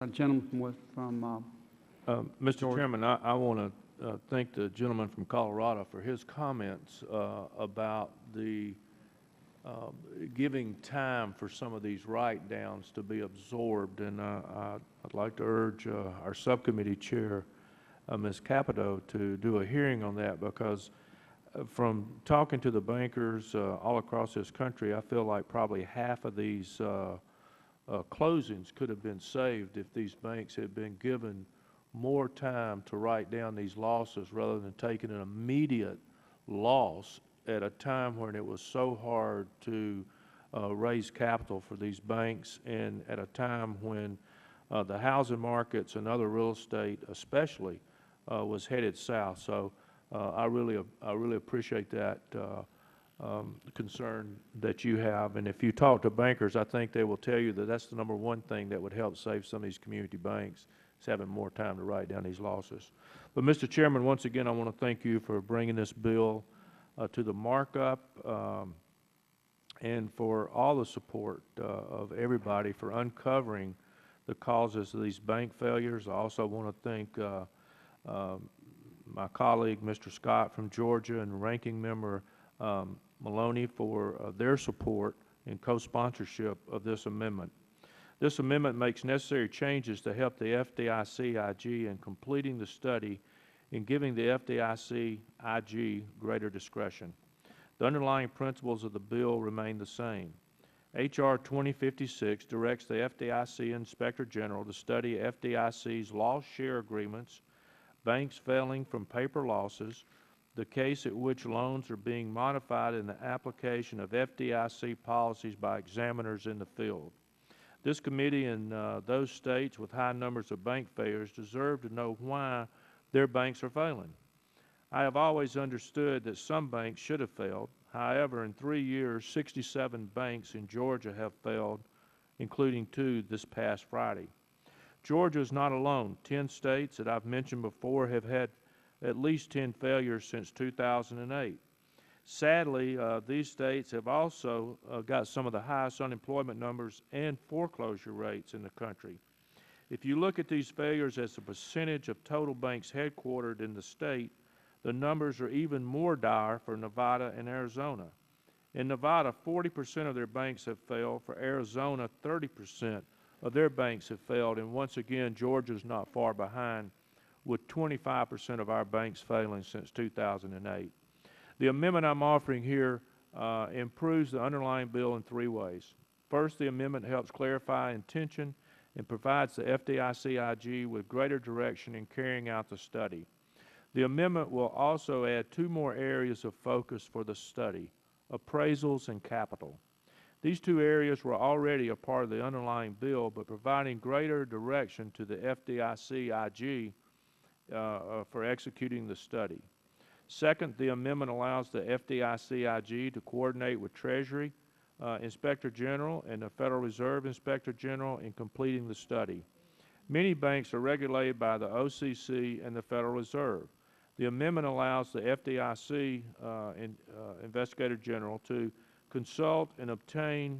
A gentleman from Mr. Georgia. Chairman, I want to thank the gentleman from Colorado for his comments about the giving time for some of these write-downs to be absorbed. And I'd like to urge our subcommittee chair, Ms. Capito, to do a hearing on that, because from talking to the bankers all across this country, I feel like probably half of these closings could have been saved if these banks had been given more time to write down these losses rather than taking an immediate loss at a time when it was so hard to raise capital for these banks, and at a time when the housing markets and other real estate especially was headed south. So I really appreciate that concern that you have. And if you talk to bankers, I think they will tell you that that's the number one thing that would help save some of these community banks, is having more time to write down these losses. But Mr. Chairman, once again, I want to thank you for bringing this bill to the markup and for all the support of everybody for uncovering the causes of these bank failures. I also want to thank my colleague, Mr. Scott from Georgia, and Ranking Member Maloney for their support and co-sponsorship of this amendment. This amendment makes necessary changes to help the FDIC-IG in completing the study and giving the FDIC-IG greater discretion. The underlying principles of the bill remain the same. H.R. 2056 directs the FDIC Inspector General to study FDIC's loss share agreements, banks failing from paper losses, the case at which loans are being modified, in the application of FDIC policies by examiners in the field. This committee and those states with high numbers of bank failures deserve to know why their banks are failing. I have always understood that some banks should have failed. However, in 3 years, 67 banks in Georgia have failed, including 2 this past Friday. Georgia is not alone. 10 states that I've mentioned before have had at least 10 failures since 2008. Sadly, these states have also got some of the highest unemployment numbers and foreclosure rates in the country. If you look at these failures as a percentage of total banks headquartered in the state, the numbers are even more dire for Nevada and Arizona. In Nevada, 40% of their banks have failed. For Arizona, 30% of their banks have failed. And once again, Georgia's not far behind, with 25% of our banks failing since 2008. The amendment I'm offering here improves the underlying bill in 3 ways. First, the amendment helps clarify intention and provides the FDIC-IG with greater direction in carrying out the study. The amendment will also add 2 more areas of focus for the study: appraisals and capital. These 2 areas were already a part of the underlying bill, but providing greater direction to the FDIC-IG for executing the study. Second, the amendment allows the FDIC-IG to coordinate with Treasury Inspector General and the Federal Reserve Inspector General in completing the study. Many banks are regulated by the OCC and the Federal Reserve. The amendment allows the FDIC Investigator General to consult and obtain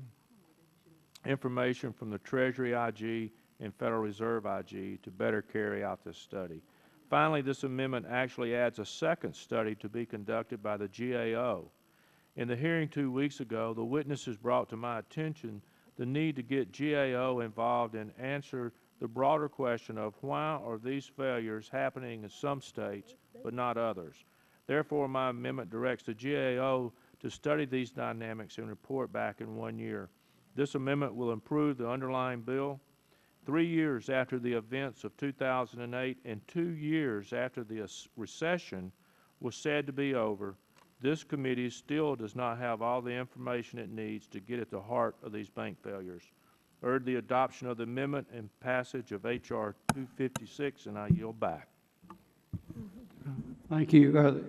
information from the Treasury IG and Federal Reserve IG to better carry out this study. Finally, this amendment actually adds a second study to be conducted by the GAO. In the hearing 2 weeks ago, the witnesses brought to my attention the need to get GAO involved and answer the broader question of why are these failures happening in some states but not others. Therefore, my amendment directs the GAO to study these dynamics and report back in 1 year. This amendment will improve the underlying bill. 3 years after the events of 2008 and 2 years after the recession was said to be over, this committee still does not have all the information it needs to get at the heart of these bank failures. Urge the adoption of the amendment and passage of H.R. 256, and I yield back. Thank you.